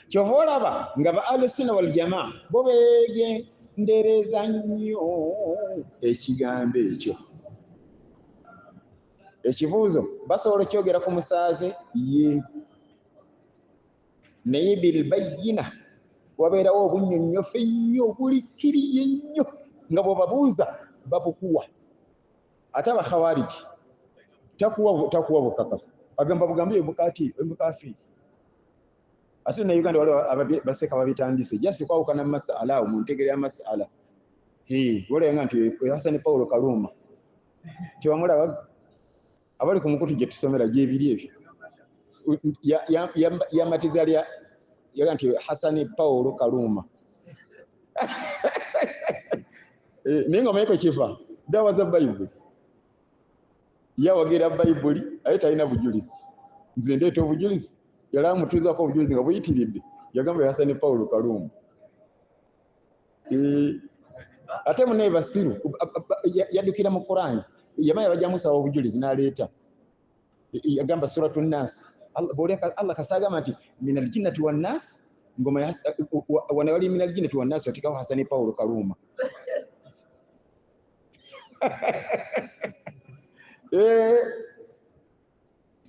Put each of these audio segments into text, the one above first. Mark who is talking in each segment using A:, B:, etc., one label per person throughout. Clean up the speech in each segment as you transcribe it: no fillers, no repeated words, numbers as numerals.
A: kyova olaba nga ba Ahlusunna wal Jamaa bo beegendereza nnyo ekigambo ekyo. Ekibuuzo basobola okyogera ku musaaze ye, naye bilbayina wabeerawo obunnyonnyofu ennyo obulikkiriye ennyo nga bw'obabuuza babukuwa. Ate abakhawariji takuwa bukakafu, agamba bugambe bukafiiri. Ate ne Uganda waliwo baseka babitandise just kwawukana masala awo mu ntegera ya masala. Olaba nti Hassan Paulo Kaluma tewamulaba abali ku mukutu gye tusomera gyebiri ebyo yamatiza yaga nti Hassan Paulo Kaluma naye nga omanyeko kifa dawa za Bayibuli yawagira Bayibuli aye talina bujulizi. Nze ndeeta obujulizi, yali amutuuzako obujulizi nga buyitiridde, yagamba Hassan Paulo Kaluma. Ate munaye basiru yaddukira mu Qur'an, yamanya bajja musaba obujulizi n'aleeta, yagamba suratu Nas. Allah kasita agamba nti minal jinnati wan nas, ngoma wana wali minal jinnati wan nas watikaho Hassan Paulo Kaluma.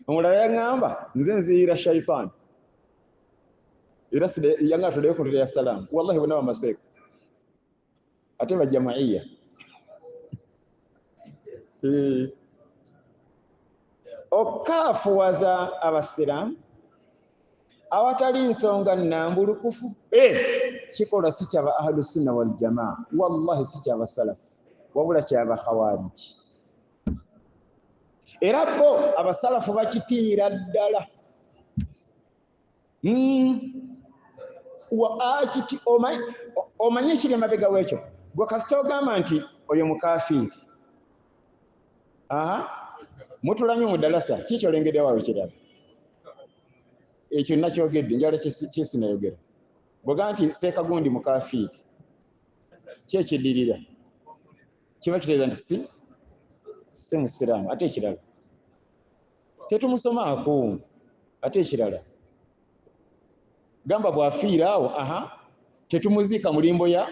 A: Omulala yaŋŋamba nze nziyira shaitan era yanga tuddeyo kutuleya salaamu, wallahi bonna bamaseeka ate bajamaiya. Okaafuwaza abasiraamu awatali nsonga nnambulukufu kikola si kyaba Ahlusunna wal Jamaa, wallahi si kyaba salafu, wabula kyaba Khawariji. Era bo abasalafu bakitiira ddala. Omanye ekiri emabega w'ekyo, gwe kasita ogamba nti oyo mukafiiri, mutulanye mu ddalasa kiki olengedde waawe kirala? Ekyo nakyogedde njala kyesinayogera. Bw'ogamba nti Sseekagundi mukafiiri, ki ekiddirira? Kiba kitegeeza nti si musiraamu. Ate ekirala tetumusomaako. Ate ekirala gamba bw'afiira awo tetumuziika mu limbo ya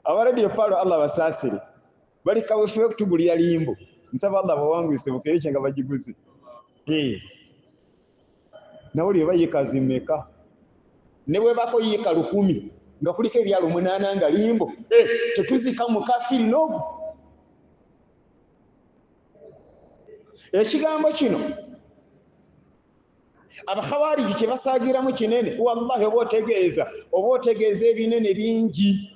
A: abaradiyo palo Allah basaasire bali kaweefube okutugulira limbo. Nsaba Allah bawangwise bukerekye nga bagiguze. Nawulire bayiika zimmeka? Ne bwebako yiika 1000 nga kuliko ebyalo 8 nga limbo, tetuziika mukafiiri n'ogu. Ekigambo kino Abakhawariji kye basaagiramu kinene, wallahi oba otegeeza ebinene bingi,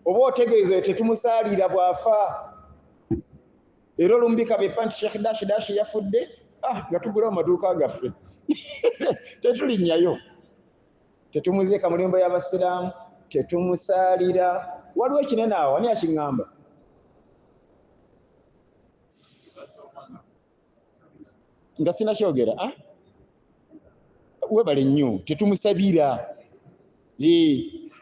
A: oba otegeeza tetumusaalira bw'afa. Era olumbika bepa nti Sheikh Dash yafudde, nga tugulawo maduuka gaffe tetulinnyayo. Tetumuziika mu limbo y'abasiraamu, tetumusaalira. Waliwo ekinene awo, ani akiŋŋamba? Nga sinakyogera. Webale nnyo, tetumusabira.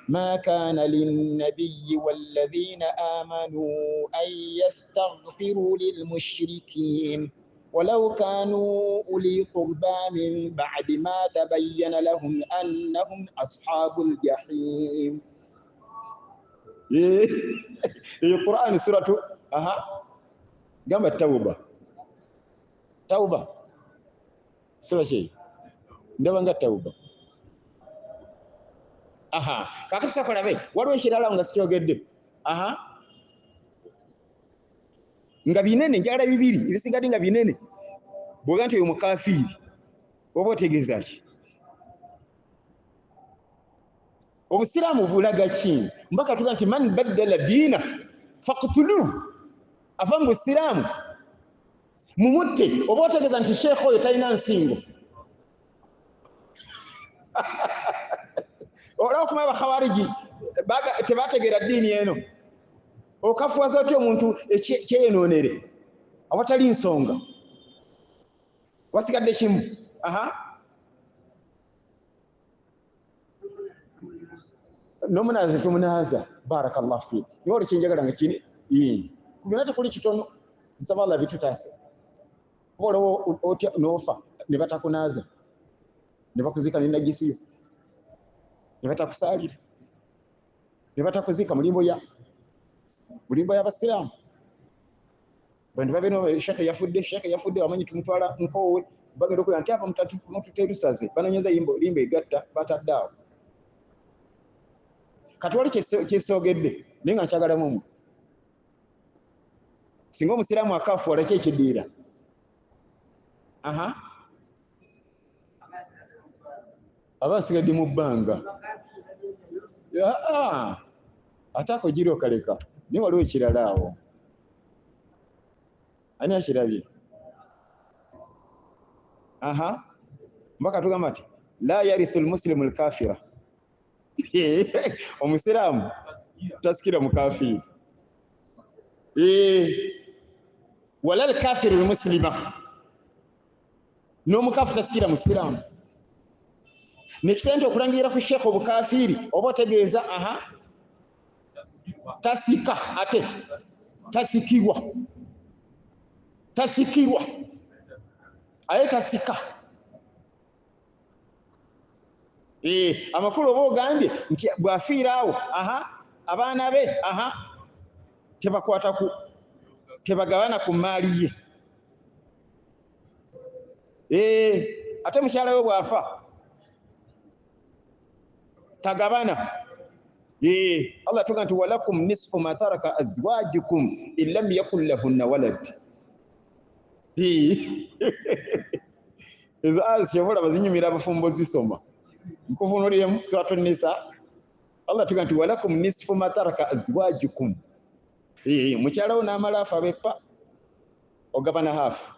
A: Ma kana linnabiyyi walladhina amanu an yastaghfiru lilmushrikin walau kanu uli qurba min ba'di ma tabayyana lahum annahum ashabul jahim. Qur'an suratu gamba Tauba sura ki ndaba nga Tauba. Kakati sakolabe waliwo ekirala nga sikyogedde. Nga binene, njala bibiri ebisigadde nga binene. Bw'oga nti oyo mukafiiri oba otegeeza ki? Obusiraamu bulaga ki? Mbaka tuga nti man baddala diina faqtuluhu, ava mu busiraamu mumutte. Oba otegeeza nti sheekh oyo talina nsingo. Olaba okumanya Abakhawariji tebategeera ddiini eno. Okafuwaza otya omuntu kyeyenoonere awatali nsonga? Wasigadde kimu. Nomunaze tumunaza barakallahu fiik. Niwe oli kyenjagala nga kini kubina tekuli kitono. Nsaba Allah bitutaase. Olaba otya n'ofa ne batakunaaza ne bakuzika n'ennajisiyo ne batakusalira ne batakuzika mulimbo y'abasiraamu bantu babeno shekhe yafudde wamanyi tumutwala nkoowe bagenda okugira nti apa mututerusaze banonyeza limbo egatta bataddeawo kati wali kyesoogedde naye nga nkyagalamu omwe singa omusiraamu akaafu olaki ekiddiira aba nsigadde mu bbanga ate ako giri okaleka naye waliwo ekirala awo ani akirabye mbaka tugamba nti la yarithu almuslimu alkafira omusiraamu tasikira mukafiri wala alkafiru almuslima n'omukafu tasikira musiraamu nekitente okulangira ku sheekh obukafiri oba otegeeza tasika ate tasikirwa aye tasika amakulu oba ogambye nti bwafiira awo abaana be tebagabana ku maali ye ate mukyala we bwafa tagabana Allah tuga nti walakum nisfu ma taraka azwajukum in lam yakul lahunna walad ezo azishobola bazinyumira abafumbo zisoma nkufunuliremu suratu nisa Allah tuga nti walakum nisfu ma taraka azwajukum mukyala we n'amala afa beppa ogabana hafu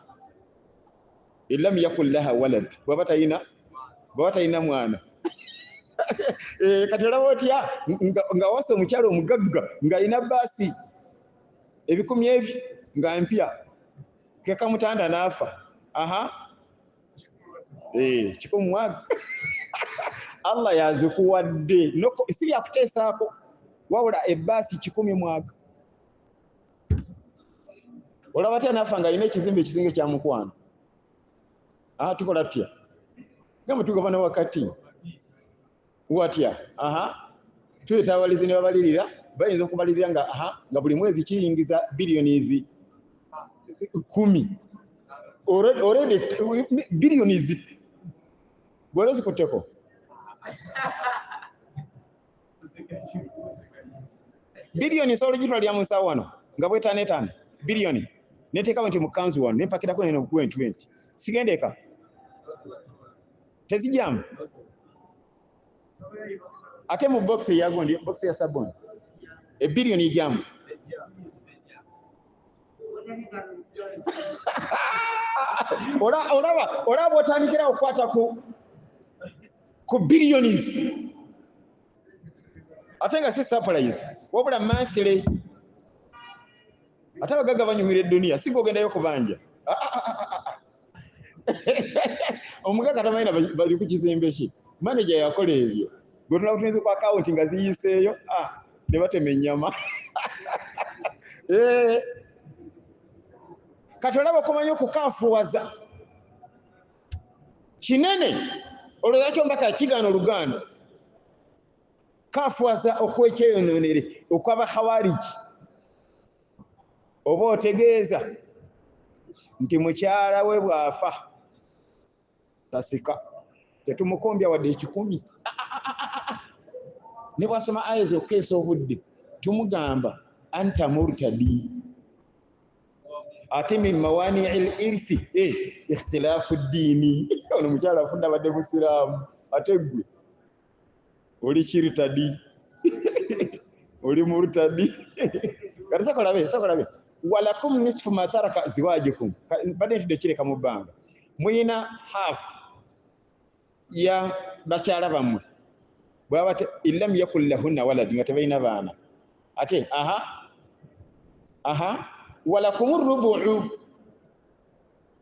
A: in lam yakul laha walad bwaba talina mwana kati olaba otya nga wasa omukyalo omugagga ng'alina baasi ebikumi ebyo nga mpya kekamutanda n'afa kikumi mwaga Allah yazikuwadde si byakuteesaako wabula ebbaasi 10 mwaga olaba atya n'afa ng'alina ekizimbe ekisinga kya mukwano tukola tutya gamba tugabana wakati watya tuyita abalizi ne babalirira bayinza okubalirira nga buli mwezi kiyingiza billions 10 already billions gwolezi kuteko billions solo gitwali ya musawo wano nga bwetaneetane billion neteekawo nti mukanzu wano nempakirako neno 20 sigendeka tezijamu ate mu box yagondi box ya sabuni billion ijamu olaba otandikira okukwata ku billions ate nga si surprise wabula monthly ate abagagga banyumira eduniya si gogendayo kubanja omugagga tamanyi bali ku kizimbe ki manager yakola ebyo gotula kutunze ku account nga ziyiseeyo ne batema ennyama kati olaba okumanya okukafuwaza kinene olwakyo mbaka kigaana oluganda kafuwaza okwekyeyononere okwaba khawariji oba otegeeza nti mukyala we bwafa tasika tetumukombya wadde 10 ne bwasoma aya zokkeesa obudde tumugamba anta murtadi ate min mawani al-irthi ikhtilafu ddiini ono mukyala afunda badde musiraamu ate gwe oli kirtadi oli murtadi kati sakolabe walakum nisfu ma taraka azwajukum badde ntidde kireka mu bbanga muyina half ya bakyala bammwe bwaba illam yakul lahunna walad nga tebalina baana ate walakum rubu'u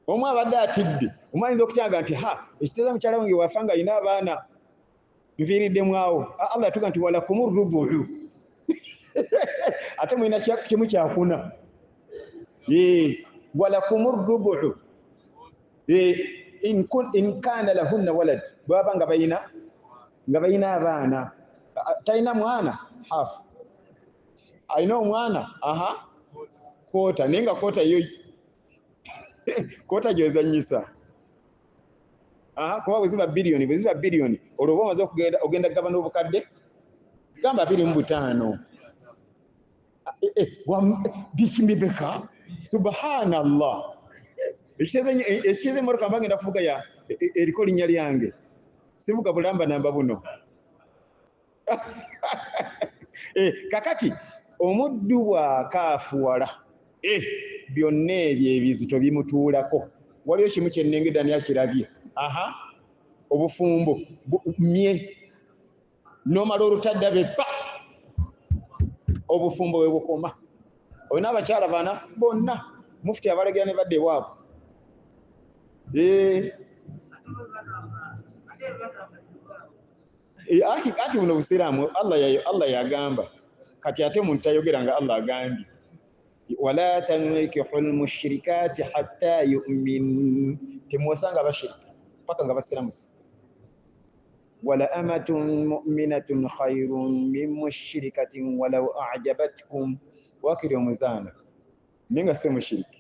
A: omwe abadde atidde omwayinza okutyaga nti ekiteeza mukyala wange wafanga alina abaana nviiriddemu awo Allah yatuga nti walakum rubu'u ate mwina kimu kyakuna walakum rubu'u in kana lahunna walad baba nga bayina abaana talina mwana half alina omwana kota naye nga kota yo kota gyozanyisa kuba bwe ziba biliyoni olwo oba omaze ogenda gaba n'obukadde gamba 25 bikimibeka subhanallah ekicheze emotoka mbange ngenda kuvuga eriko linnya lyange sivuga bulamba namba buno kakati omuddu bwakaafuwala byonna ebyo ebizito bimutuulako waliyo kimu kyennengedda ni akirabye obufumbo mye n'omala olutadda beppa obufumbo bwe bukoma olina abakyala bana bonna mufuti abalagira ne badde waabwe ati buno busiraamu Allah yagamba kati ate omuntu tayogera nga Allah agambye wala tankihul mushrikati hatta yu'min temuwasanga abashirika paka nga basiramusi wala amatun mu'minatun khayrun min mushrikatin walau a'jabatkum wakiri omuzana nenga se mushriki